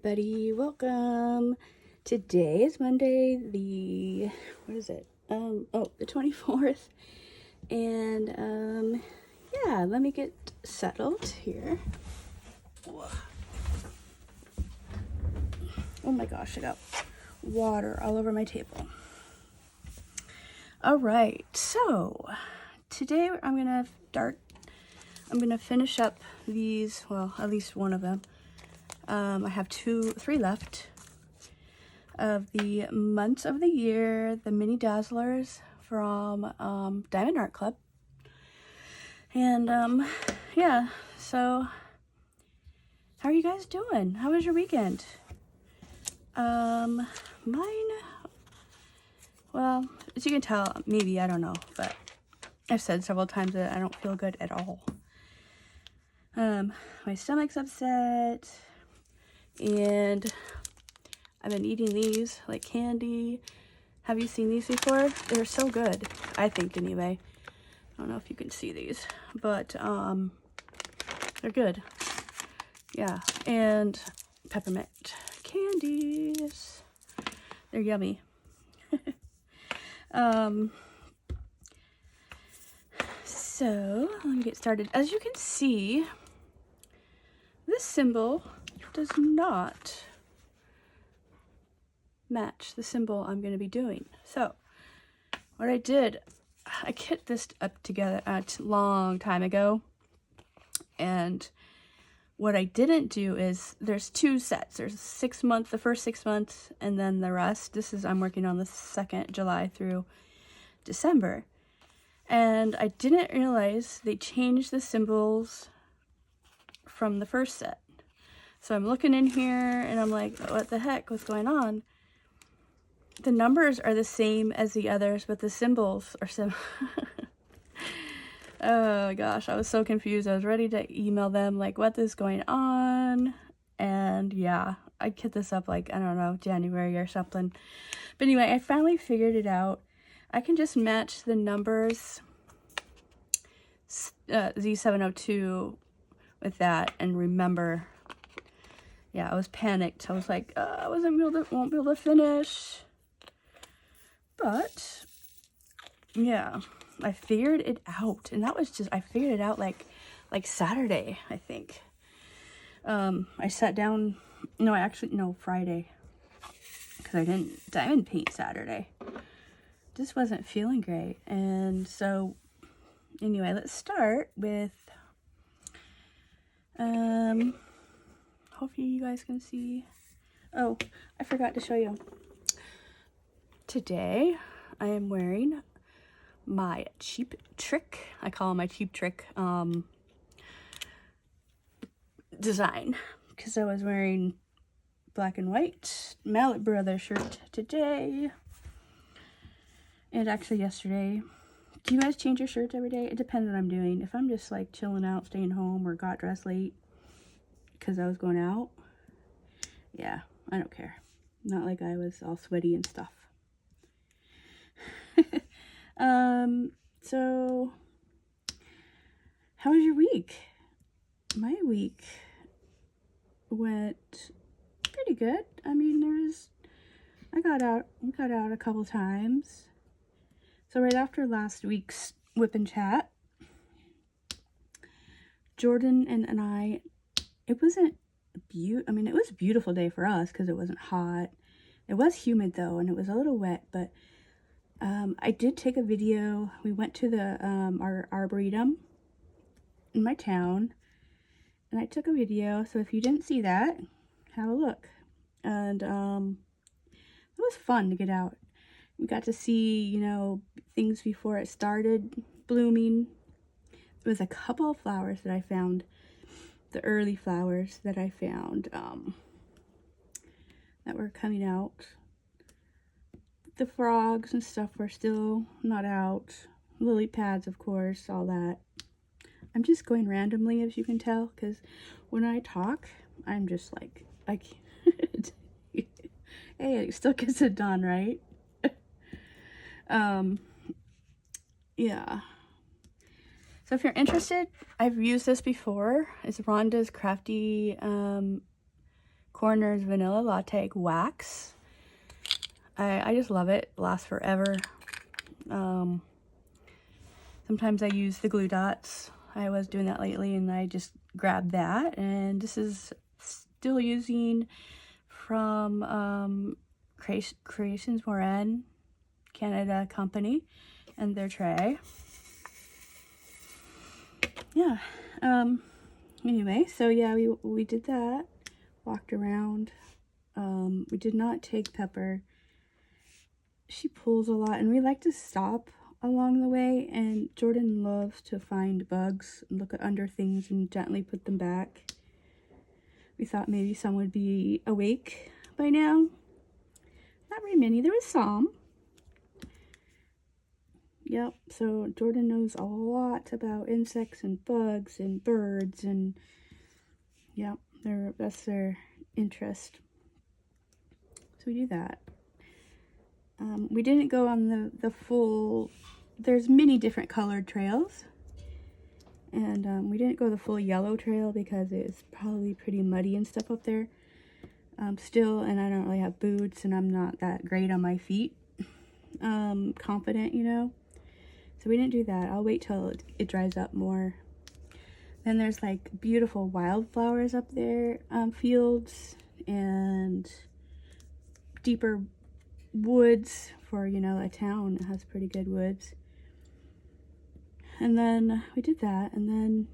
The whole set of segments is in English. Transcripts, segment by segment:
everybody, welcome. Today is Monday, the the 24th. And yeah, let me get settled here. Oh my gosh, I got water all over my table. All right, so today I'm gonna finish up these, well, at least one of them. I have three left of the months of the year, the mini Dazzlers from Diamond Art Club. And yeah, so how are you guys doing? How was your weekend? Mine, well, as you can tell, maybe, I don't know, but I've said several times that I don't feel good at all. My stomach's upset, and I've been eating these like candy. Have you seen these before? They're so good, I think, anyway. I don't know if you can see these, but they're good. Yeah, and peppermint candies. They're yummy. So let me get started. As you can see, this symbol does not match the symbol I'm going to be doing. So what I did, I kit this up together a long time ago, and what I didn't do is, there's two sets. There's 6 months, the first 6 months, and then the rest. I'm working on the 2nd, July through December. And I didn't realize they changed the symbols from the first set. So I'm looking in here and I'm like, what the heck, what's going on? The numbers are the same as the others, but the symbols are oh gosh, I was so confused. I was ready to email them like, what is going on? And yeah, I kit this up like, I don't know, January or something. But anyway, I finally figured it out. I can just match the numbers Z702 with that and remember. Yeah, I was panicked. I was like, I won't be able to finish. But yeah, I figured it out, and that was just, I figured it out like Saturday, I think. I sat down, no, Friday, because I didn't diamond paint Saturday. Just wasn't feeling great. And so anyway, let's start with hopefully you guys can see. Oh, I forgot to show you. Today I am wearing my Cheap Trick, I call it my Cheap Trick design, because I was wearing black and white Mallet Brothers shirt today, and actually yesterday. Do you guys change your shirts every day? It depends on what I'm doing. If I'm just like chilling out, staying home, or got dressed late because I was going out, yeah, I don't care. Not like I was all sweaty and stuff. So how was your week? My week went pretty good. I mean, I got out a couple times. So right after last week's WIP and Chat, Jordan and I, it wasn't I mean, it was a beautiful day for us because it wasn't hot. It was humid though, and it was a little wet, but I did take a video. We went to the our arboretum in my town, and I took a video. So if you didn't see that, have a look. And it was fun to get out. We got to see, things before it started blooming. There was a couple of flowers that I found, the early flowers that I found that were coming out. The frogs and stuff were still not out. Lily pads, of course, all that. I'm just going randomly, as you can tell, because when I talk, I'm just like, I can't. Hey, it still gets it done, right? Yeah. So if you're interested, I've used this before. It's Rhonda's Crafty Corners Vanilla Latte Wax. I just love it. It lasts forever. Sometimes I use the glue dots. I was doing that lately, and I just grabbed that. And this is still using from Creations Moran Canada company and their tray. Yeah. Anyway, so yeah, we did that. Walked around. We did not take Pepper. She pulls a lot, and we like to stop along the way, and Jordan loves to find bugs and look under things and gently put them back. We thought maybe some would be awake by now. Not very many. There was some. Yep, so Jordan knows a lot about insects and bugs and birds, and yep, that's their interest. So we do that. We didn't go on the full, there's many different colored trails, and we didn't go the full yellow trail because it's probably pretty muddy and stuff up there still, and I don't really have boots, and I'm not that great on my feet, confident, you know. So we didn't do that. I'll wait till it dries up more. Then there's like beautiful wildflowers up there, fields, and deeper woods for, you know, a town that has pretty good woods. And then we did that, and then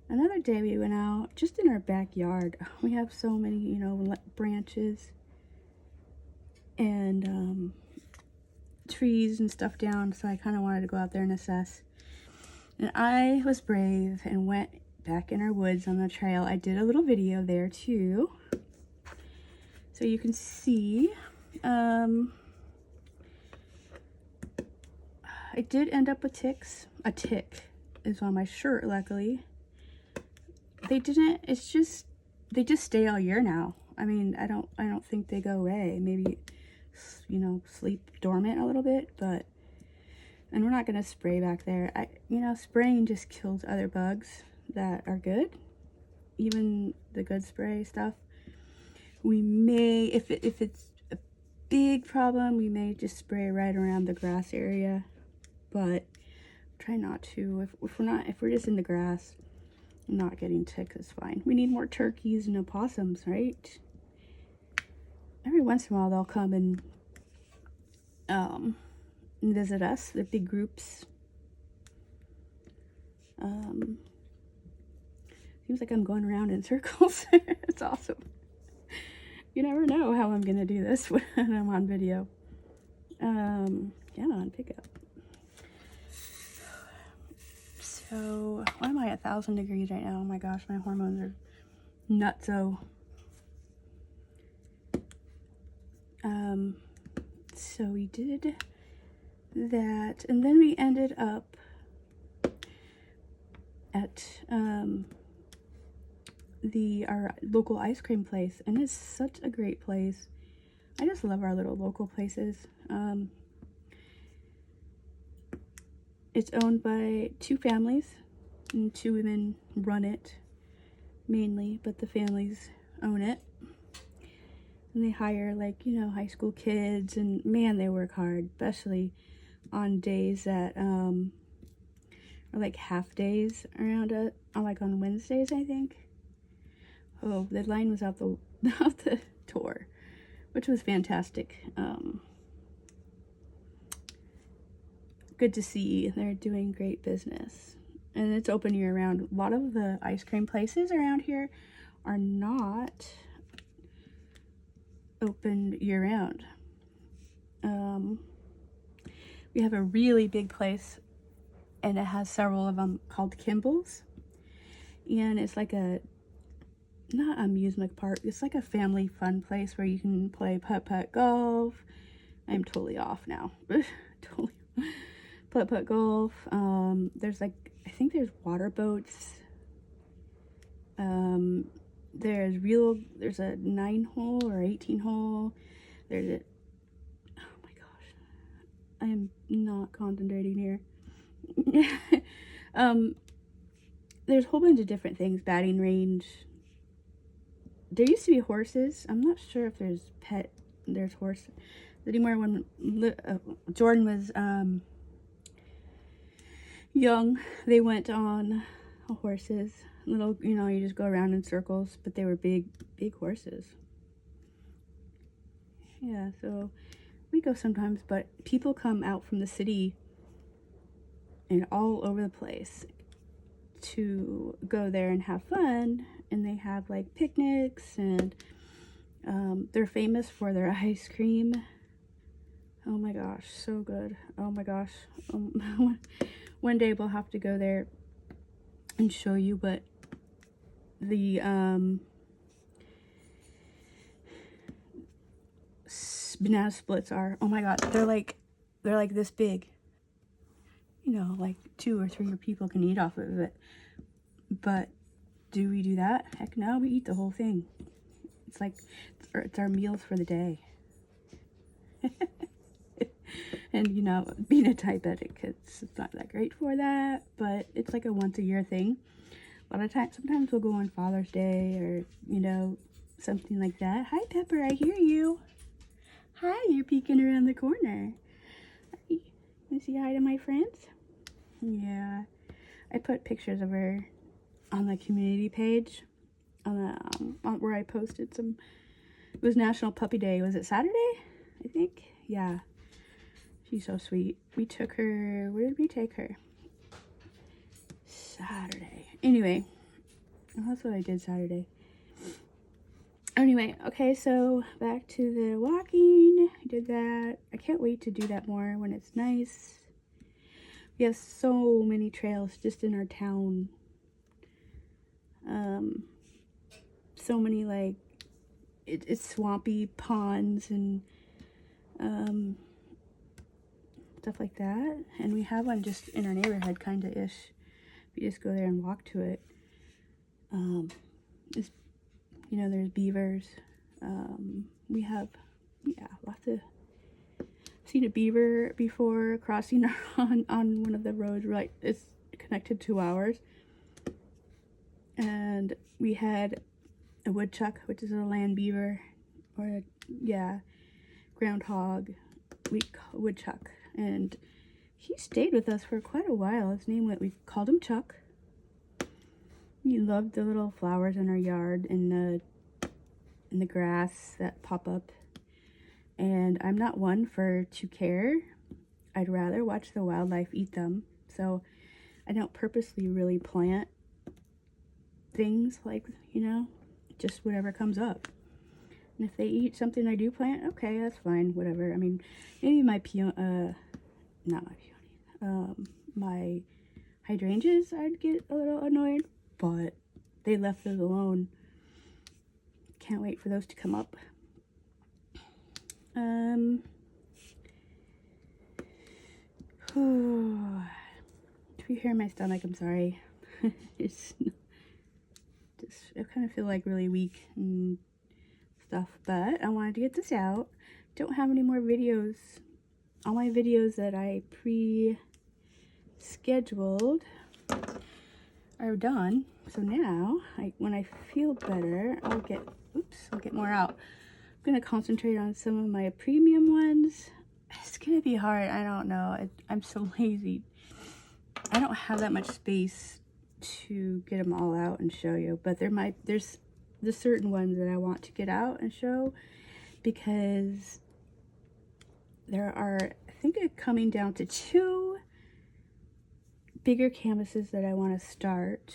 another day we went out just in our backyard. We have so many, you know, branches and trees and stuff down, so I kind of wanted to go out there and assess. And I was brave and went back in our woods on the trail. I did a little video there too, so you can see. I did end up with ticks. A tick is on my shirt, luckily. They didn't, it's just, they just stay all year now. I mean, I don't think they go away. Maybe, you know, sleep dormant a little bit, but, and we're not going to spray back there. You know, spraying just kills other bugs that are good, even the good spray stuff. We may, if it's a big problem, we may just spray right around the grass area, but try not to. If we're just in the grass, not getting ticks is fine. We need more turkeys and opossums, right? Every once in a while they'll come and visit us. They're big groups. Seems like I'm going around in circles. It's awesome. You never know how I'm gonna do this when I'm on video. Yeah, on pickup. So, why am I at 1,000 degrees right now? Oh my gosh, my hormones are nutso. So we did that, and then we ended up at our local ice cream place, and it's such a great place. I just love our little local places. It's owned by 2 families, and 2 women run it mainly, but the families own it. And they hire, like, you know, high school kids, and man, they work hard, especially on days that are like half days around it, like on Wednesdays, I think. Oh, the line was out the door, which was fantastic. Good to see. They're doing great business, and it's open year round. A lot of the ice cream places around here are not open year round. We have a really big place, and it has several of them, called Kimball's, and it's like a, not amusement park, it's like a family fun place where you can play putt-putt golf. I'm totally off now. Totally. Putt-putt golf. There's like, I think there's water boats. There's a 9-hole or 18-hole. There's a, oh my gosh, I am not concentrating here. There's a whole bunch of different things. Batting range. there used to be horses. I'm not sure if there's horse anymore. When Jordan was young, they went on horses. Little, you know, you just go around in circles, but they were big horses. Yeah, so we go sometimes, but people come out from the city and all over the place to go there and have fun, and they have like picnics, and they're famous for their ice cream. Oh my gosh, so good. Oh my gosh. One day we'll have to go there and show you what the banana splits are. Oh my god, they're like this big. You know, like 2 or 3 people can eat off of it. But do we do that? Heck no, we eat the whole thing. It's like, it's our meals for the day. And, you know, being a diabetic, it's not that great for that, but it's like a once a year thing. A lot of times, sometimes we'll go on Father's Day or, you know, something like that. Hi, Pepper, I hear you. Hi, you're peeking around the corner. You want to say hi to my friends? Yeah. I put pictures of her on the community page, on where I posted some. It was National Puppy Day. Was it Saturday? I think. Yeah. She's so sweet. We took her. Where did we take her? Saturday. Anyway, that's what I did Saturday. Anyway, okay, so back to the walking. I did that. I can't wait to do that more when it's nice. We have so many trails just in our town. So many, like, it's swampy ponds and stuff like that. And we have one just in our neighborhood, kind of ish. You just go there and walk to it. It's, you know, there's beavers. We have, yeah, lots of. Seen a beaver before crossing on one of the roads, right? It's connected to ours. And we had a woodchuck, which is a land beaver, or groundhog, woodchuck, and he stayed with us for quite a while. His name we called him Chuck. He loved the little flowers in our yard and the grass that pop up. And I'm not one to care. I'd rather watch the wildlife eat them. So I don't purposely really plant things, like, you know, just whatever comes up. And if they eat something I do plant, okay, that's fine, whatever. I mean, maybe my my hydrangeas, I'd get a little annoyed, but they left those alone. Can't wait for those to come up. If you hear my stomach, I'm sorry. It's just, I kind of feel like really weak and stuff, but I wanted to get this out. Don't have any more videos. All my videos that I pre-scheduled are done. So now, when I feel better, I'll get more out. I'm gonna concentrate on some of my premium ones. It's gonna be hard. I don't know. I'm so lazy. I don't have that much space to get them all out and show you, but there's the certain ones that I want to get out and show, because there are, I think it's coming down to 2 bigger canvases that I want to start.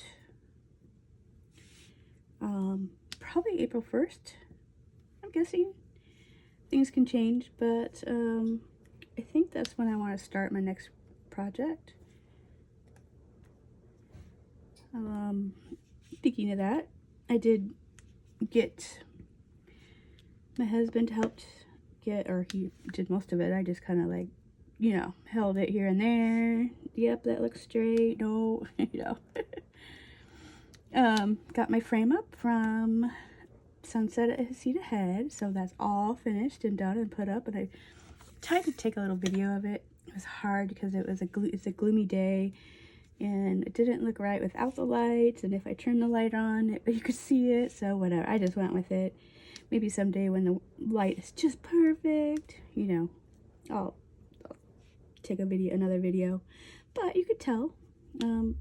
Probably April 1st, I'm guessing. Things can change, but I think that's when I want to start my next project. Speaking of that, I did get my husband helped get, or he did most of it. I just kind of, like, you know, held it here and there. Yep, that looks straight. No, you know. Got my frame up from Sunset at Hasita Head, so that's all finished and done and put up. And I tried to take a little video of it. It was hard because it's a gloomy day, and it didn't look right without the lights, and if I turned the light on, you could see it, so whatever. I just went with it. Maybe someday when the light is just perfect, you know, I'll take another video. But you could tell. I'm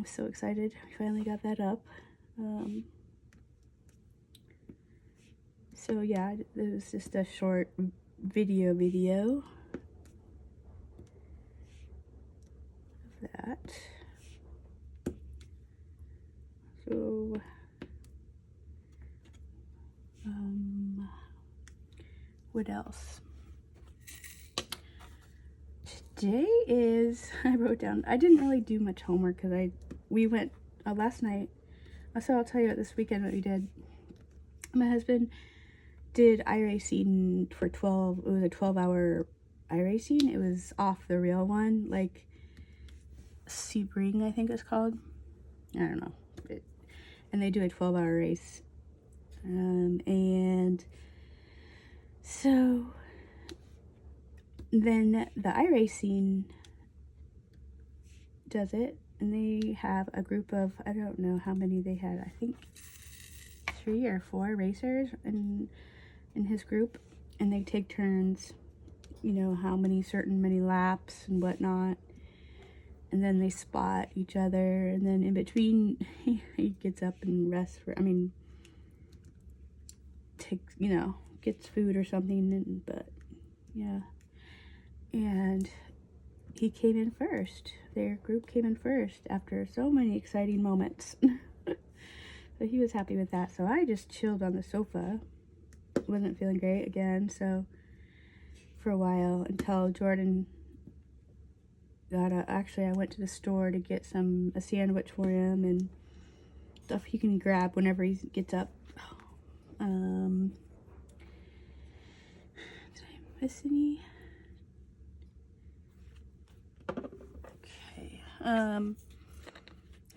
so excited. I finally got that up. So yeah, it was just a short video of that. So what else? Today is, I wrote down, I didn't really do much homework because we went last night. So I'll tell you this weekend what we did. My husband did iRacing for 12, it was a 12-hour iRacing. It was off the real one, like Sebring, I think it's called. I don't know. And they do a 12-hour race. And so then the iRacing does it, and they have a group of, I don't know how many they had, I think 3 or 4 racers in his group, and they take turns, you know, how many laps and whatnot, and then they spot each other, and then in between he gets up and rests for, takes, you know, gets food or something, but yeah. And he came in first. Their group came in first after so many exciting moments. So he was happy with that. So I just chilled on the sofa. Wasn't feeling great again, so for a while, until Jordan got actually I went to the store to get a sandwich for him and stuff he can grab whenever he gets up. Did I miss any? Okay.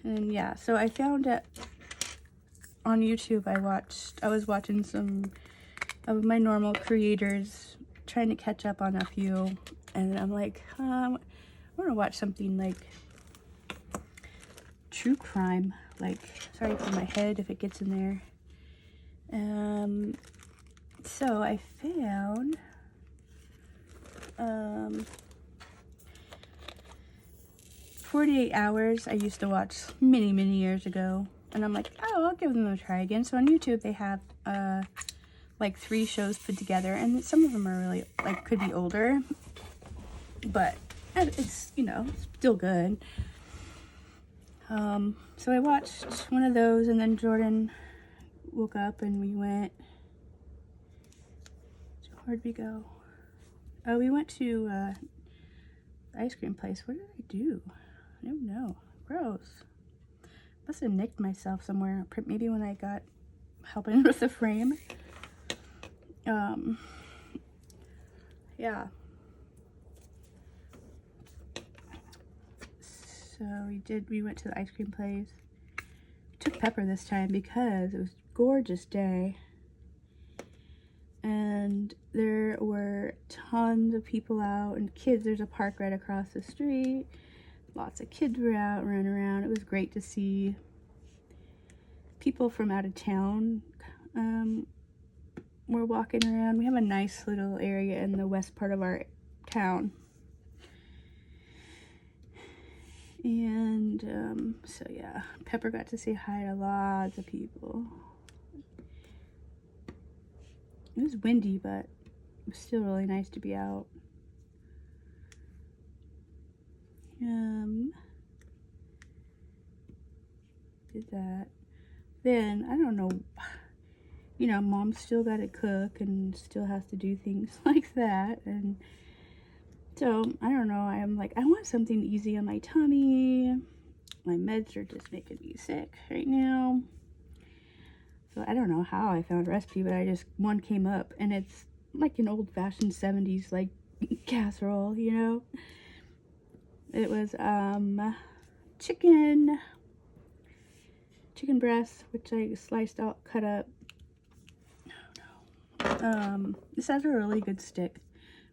And yeah, so I found it on YouTube. I was watching some of my normal creators, trying to catch up on a few, and I'm like, I want to watch something like true crime, like, sorry for my head if it gets in there. So I found 48 Hours. I used to watch many years ago, and I'm like, oh, I'll give them a try again. So on YouTube they have like 3 shows put together, and some of them are really, like, could be older, but it's, you know, still good. So I watched one of those, and then Jordan woke up and we went, where'd we go? Oh, we went to the ice cream place. What did I do? I don't know. Gross. Must have nicked myself somewhere. Maybe when I got helping with the frame. Yeah. So we went to the ice cream place. We took Pepper this time because it was a gorgeous day. And there were tons of people out, and kids. There's a park right across the street. Lots of kids were out running around. It was great to see people from out of town were walking around. We have a nice little area in the west part of our town. And so yeah, Pepper got to say hi to lots of people. It was windy, but it was still really nice to be out. Did that. Then, I don't know, you know, Mom still got to cook and still has to do things like that. And so, I don't know, I'm like, I want something easy on my tummy. My meds are just making me sick right now. So I don't know how I found a recipe, but one came up, and it's like an old-fashioned 70s, like, casserole, you know? It was, chicken breast, which I sliced out, cut up. This has a really good stick,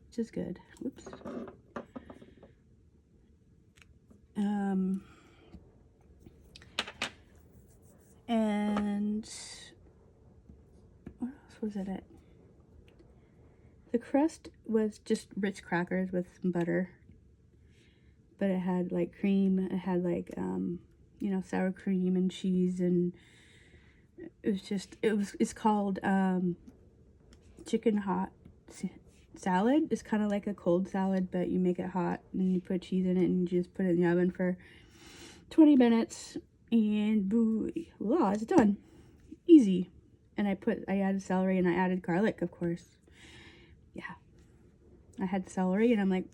which is good. Whoops. And what else was it? The crust was just Ritz crackers with some butter, but it had like cream. It had like you know, sour cream and cheese, and it's called chicken hot salad. It's kind of like a cold salad, but you make it hot and you put cheese in it and you just put it in the oven for 20 minutes, and voila, it's done. Easy. And I added celery and I added garlic, of course. Yeah. I had celery and I'm like,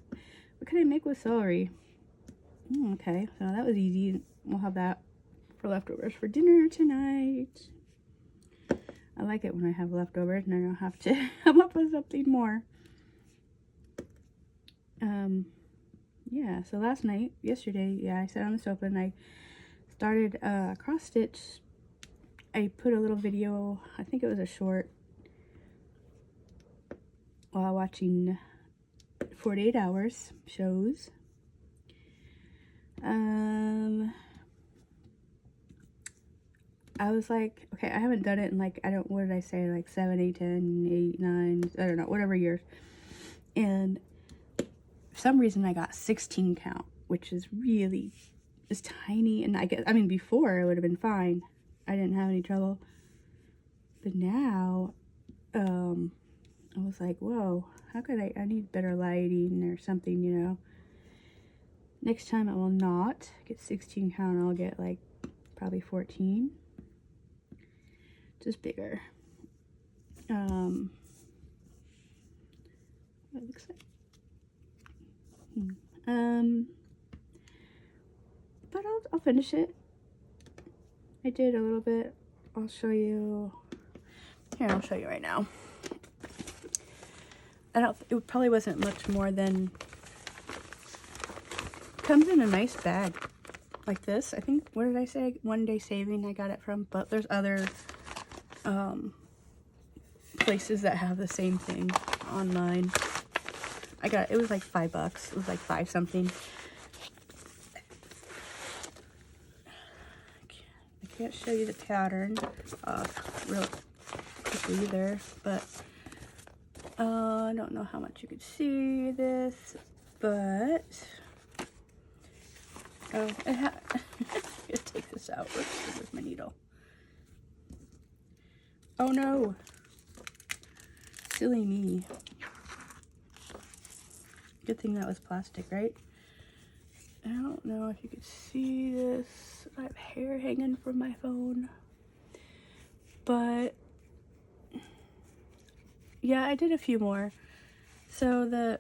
what can I make with celery? Okay, so that was easy. We'll have that for leftovers for dinner tonight. I like it when I have leftovers and I don't have to come up with something more. Yeah, so yesterday, I sat on the sofa and I started cross stitch. I put a little video, I think it was a short, while watching 48 Hours shows. I was like, okay, I haven't done it in like, what did I say, like 7, 8, 10, 8, 9, I don't know, whatever years. And for some reason I got 16 count, which is tiny. And I mean, before it would have been fine. I didn't have any trouble. But now, I was like, whoa, how could I need better lighting or something, you know. Next time I will not get 16 count, I'll get like probably 14. Just bigger. What it looks like. But I'll finish it. I did a little bit. I'll show you. Here, I'll show you right now. It probably wasn't much more than, comes in a nice bag like this. I think, what did I say? One Day Saving I got it from, but there's other places that have the same thing online. It was like $5. It was like 5 something. I can't show you the pattern real quickly either, but I don't know how much you could see this, but let's take this out. Where's my needle? Oh no, silly me. Good thing that was plastic, right? I don't know if you could see this. I have hair hanging from my phone. But yeah, I did a few more. So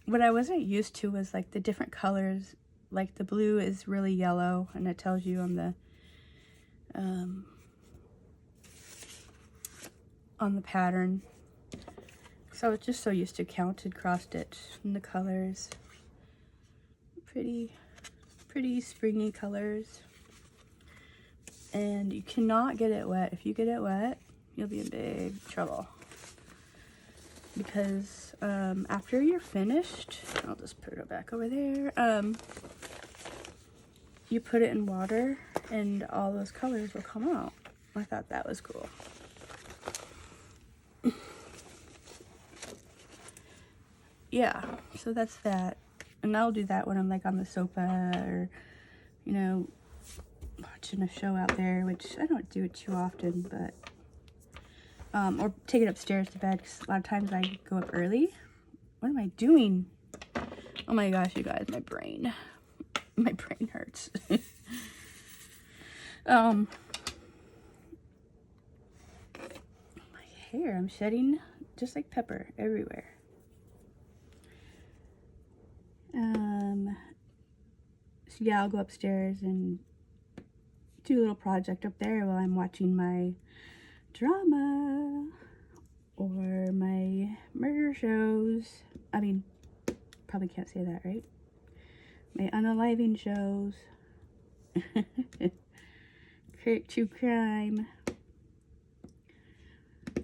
what I wasn't used to was like the different colors. Like the blue is really yellow, and it tells you on the pattern. So I was just so used to counted cross stitch and the colors. Pretty springy colors. And you cannot get it wet. If you get it wet, you'll be in big trouble. Because after you're finished, I'll just put it back over there. You put it in water and all those colors will come out. I thought that was cool. Yeah, so that's that. And I'll do that when I'm like on the sofa or, you know, watching a show out there, which I don't do it too often, but, or take it upstairs to bed, because a lot of times I go up early. What am I doing? Oh my gosh, you guys, my brain hurts. My hair, I'm shedding just like pepper everywhere. So yeah, I'll go upstairs and do a little project up there while I'm watching my drama or my murder shows. I mean, probably can't say that, right? My unaliving shows. True crime.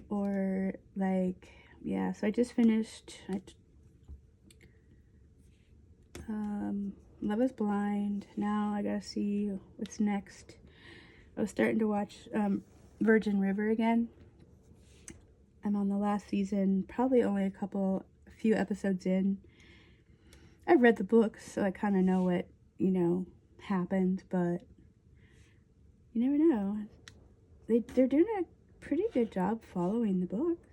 Or like, yeah, so I just finished Love is Blind. Now I gotta see what's next. I was starting to watch Virgin River again. I'm on the last season, probably only a few episodes in. I've read the books, so I kind of know what, happened, but you never know. They're doing a pretty good job following the books.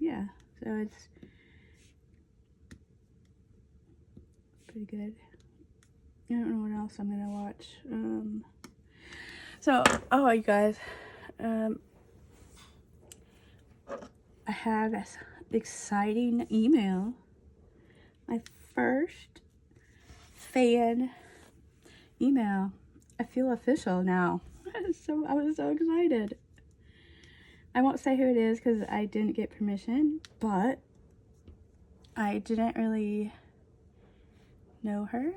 Yeah, so it's pretty good. I don't know what else I'm gonna watch. You guys, I had this exciting email. My first fan email. I feel official now. I was so excited. I won't say who it is because I didn't get permission, but I didn't really know her.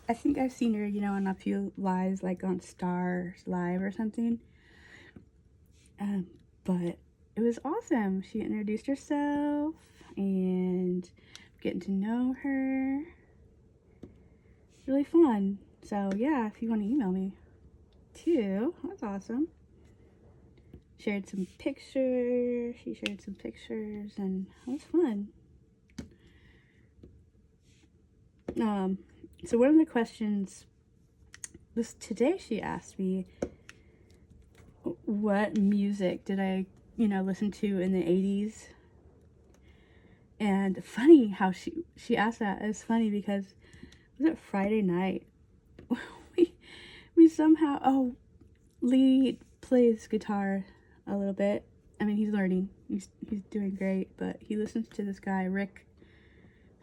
I think I've seen her, on a few lives, like on Stars Live or something. But it was awesome. She introduced herself and getting to know her. Really fun. So yeah, if you want to email me too, that's awesome. Shared some pictures. She shared some pictures, and it was fun. So one of the questions today, she asked me, what music did I, listen to in the 80s? And funny how she asked that. It's funny because was it Friday night? we somehow, Lee plays guitar a little bit. I mean, he's learning. He's doing great, but he listens to this guy, Rick.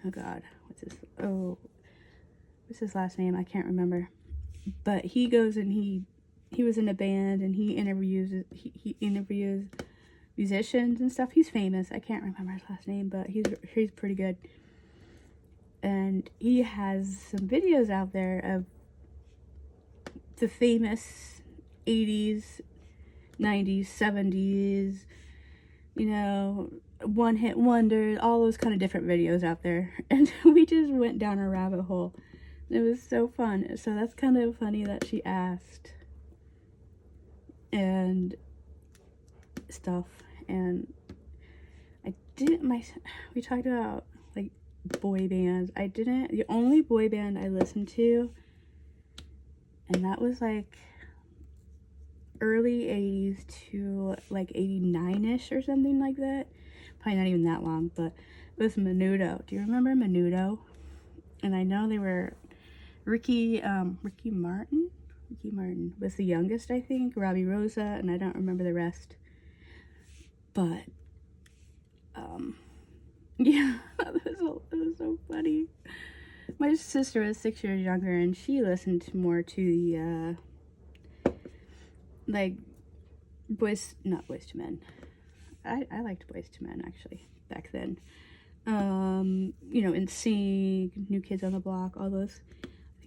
Oh God, what's his last name? I can't remember. But he goes and he was in a band, and he interviews musicians and stuff. He's famous. I can't remember his last name, but he's pretty good. And he has some videos out there of the famous 80s, 90s, 70s, one-hit wonders, all those kind of different videos out there. And we just went down a rabbit hole. It was so fun. So that's kind of funny that she asked. And stuff. And we talked about, like, boy bands. The only boy band I listened to, and that was, like, early 80s to, like, 89-ish or something like that. Probably not even that long, but it was Menudo. Do you remember Menudo? And I know they were Ricky Martin was the youngest, I think. Robbie Rosa, and I don't remember the rest. But, yeah, it was so funny. My sister was 6 years younger, and she listened more to the, like, not Boys to Men. I liked Boys to Men, actually, back then. NSYNC, New Kids on the Block, all those.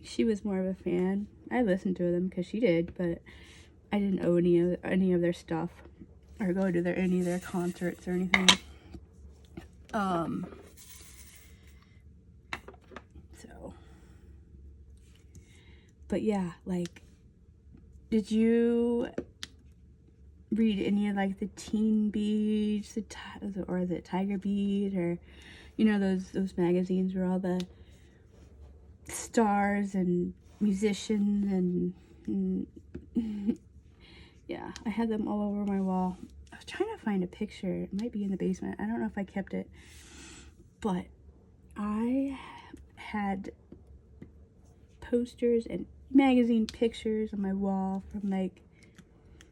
She was more of a fan. I listened to them because she did, but I didn't owe any of their stuff or go to any of their concerts or anything. But yeah, like, did you read any of, like, the Teen Beats, or is it Tiger Beat, or those magazines where all the stars and musicians and yeah, I had them all over my wall. I was trying to find a picture. It might be in the basement. I don't know if I kept it, but I had posters and magazine pictures on my wall from, like,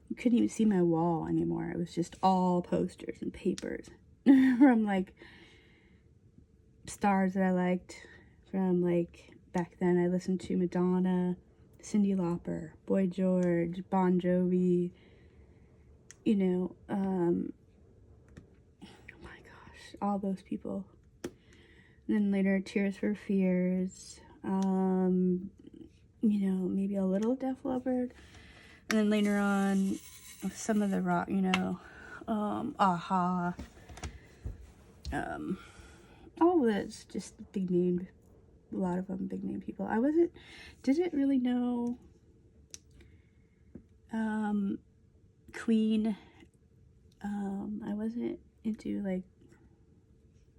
you couldn't even see my wall anymore. It was just all posters and papers from, like, stars that I liked from, like, back then. I listened to Madonna, Cyndi Lauper, Boy George, Bon Jovi, oh my gosh, all those people. And then later, Tears for Fears, maybe a little Def Leppard. And then later on, some of the rock, a-ha, All of it's just big named, a lot of them big name people. I didn't really know Queen. I wasn't into like,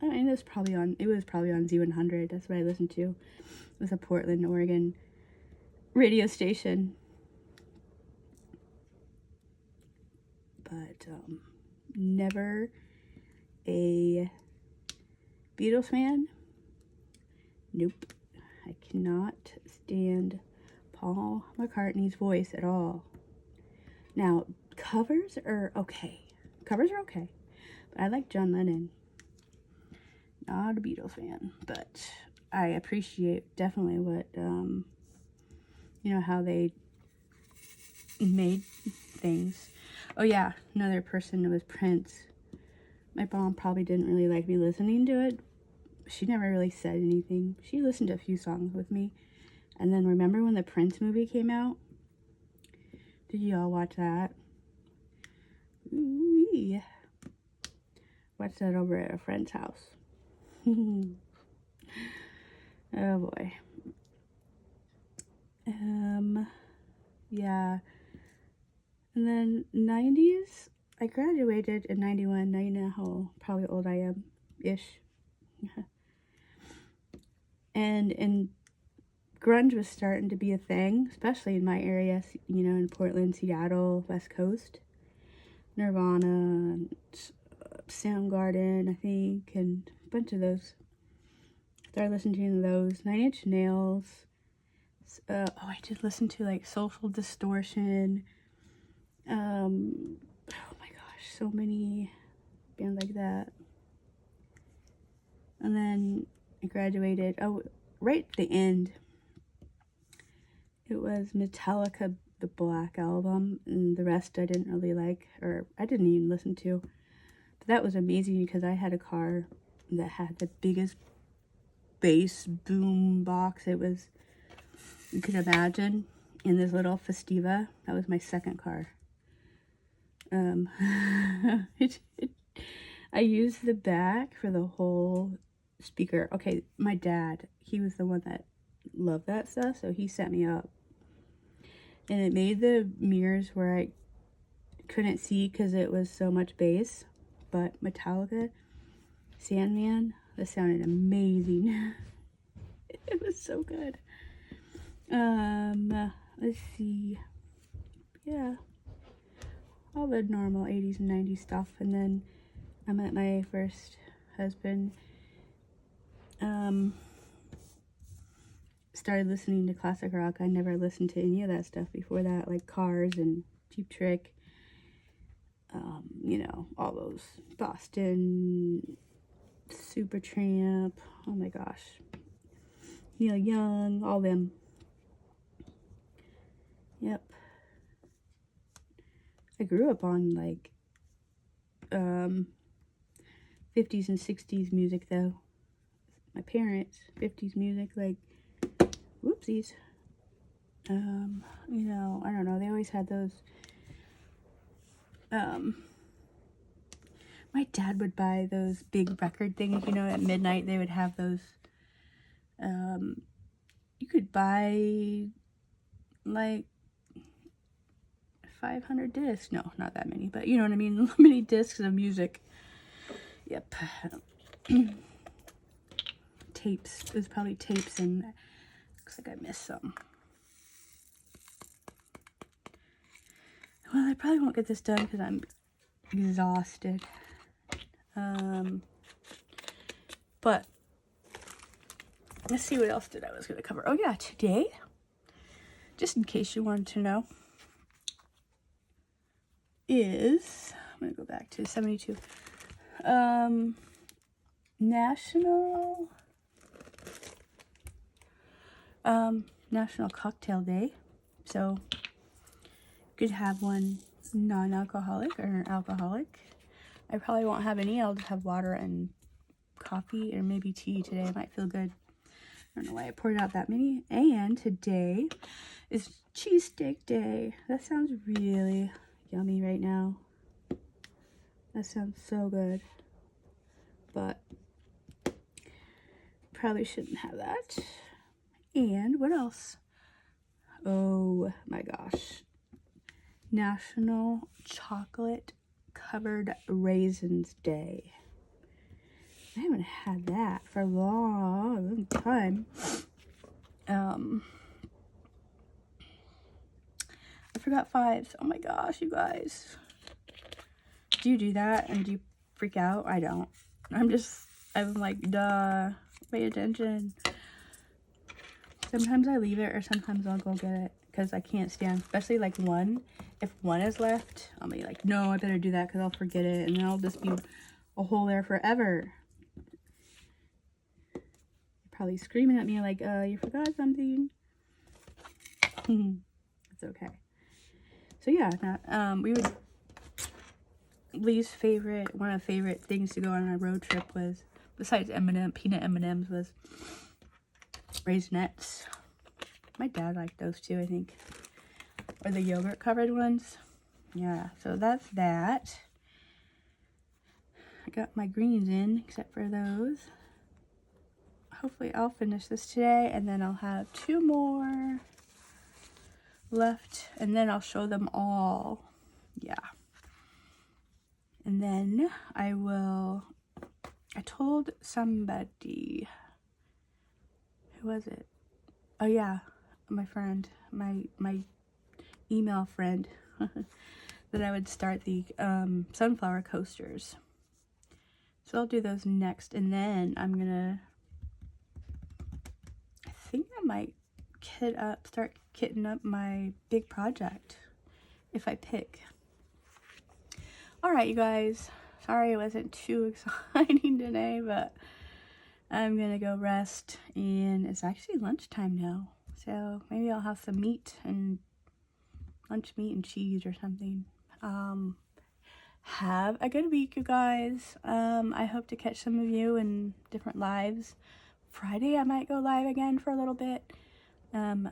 I mean, it was probably on Z100. That's what I listened to. It was a Portland, Oregon radio station. But never a Beatles fan. Nope. I cannot stand Paul McCartney's voice at all. Now, covers are okay. But I like John Lennon. Not a Beatles fan, but I appreciate definitely what, how they made things. Oh yeah, another person was Prince. My mom probably didn't really like me listening to it. She never really said anything. She listened to a few songs with me. And then remember when the Prince movie came out? Did you all watch that? Ooh-wee. Watched that over at a friend's house. Oh boy. Yeah. And then 90s, I graduated in 91. Now you know how probably old I am, ish. And grunge was starting to be a thing, especially in my area, in Portland, Seattle, West Coast. Nirvana, and Soundgarden, I think, and a bunch of those. Started listening to those. 9 Inch Nails. I did listen to like Social Distortion. Oh my gosh, so many bands like that. And then I graduated. Oh, right at the end, it was Metallica, the Black Album, and the rest I didn't really like, or I didn't even listen to. But that was amazing because I had a car that had the biggest bass boom box you could imagine, in this little Festiva. That was my second car. I used the back for the whole speaker. Okay, my dad, he was the one that loved that stuff, so he set me up. And it made the mirrors where I couldn't see because it was so much bass. But Metallica, Sandman, that sounded amazing. It was so good. Let's see. Yeah. All the normal 80s and 90s stuff. And then I met my first husband. Started listening to classic rock. I never listened to any of that stuff before that, like Cars and Cheap Trick. All those Boston, Supertramp. Oh my gosh. Neil Young, all them. Yep. I grew up on like 50s and 60s music though. My parents, 50s music, like, whoopsies. I don't know, they always had those. My dad would buy those big record things, at midnight they would have those. You could buy like 500 discs. No, not that many, but you know what I mean? Many discs of music. Yep. Tapes. It was probably tapes, and looks like I missed some. Well, I probably won't get this done because I'm exhausted. But let's see what else I was going to cover. Oh yeah, today, just in case you wanted to know, is, I'm going to go back to 72, National Cocktail Day. So you could have one non-alcoholic or alcoholic. I probably won't have any. I'll just have water and coffee or maybe tea today. It might feel good. I don't know why I poured out that many. And today is cheesesteak day. That sounds really yummy right now. That sounds so good. but probably shouldn't have that. And what else? Oh my gosh. National Chocolate Covered Raisins Day. I haven't had that for a long time. I forgot 5s. Oh my gosh, you guys. Do you do that and do you freak out? I don't. I'm like, duh, pay attention. Sometimes I leave it or sometimes I'll go get it because I can't stand, especially like 1. If 1 is left, I'll be like, no, I better do that because I'll forget it and then I'll just be a hole there forever. You're probably screaming at me like, you forgot something. It's okay. So yeah, we would, one of the favorite things to go on a road trip was, besides peanut M&Ms, was Raisinets. My dad liked those too, I think. Or the yogurt covered ones. Yeah, so that's that. I got my greens in, except for those. Hopefully I'll finish this today, and then I'll have 2 more left, and then I'll show them all. Yeah. And then I told somebody, who was it? Oh yeah, my friend, my email friend, that I would start the sunflower coasters. So I'll do those next, and then I think I might start kitting up my big project if I pick. Alright, you guys, sorry it wasn't too exciting today, but I'm gonna go rest, and it's actually lunchtime now, so maybe I'll have some lunch meat and cheese or something. Have a good week, you guys. I hope to catch some of you in different lives. Friday I might go live again for a little bit. I'm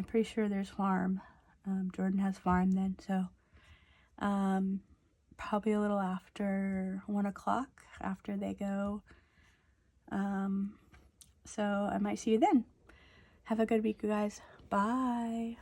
pretty sure there's farm. Jordan has farm then, so probably a little after 1 o'clock after they go. So I might see you then. Have a good week, you guys. Bye.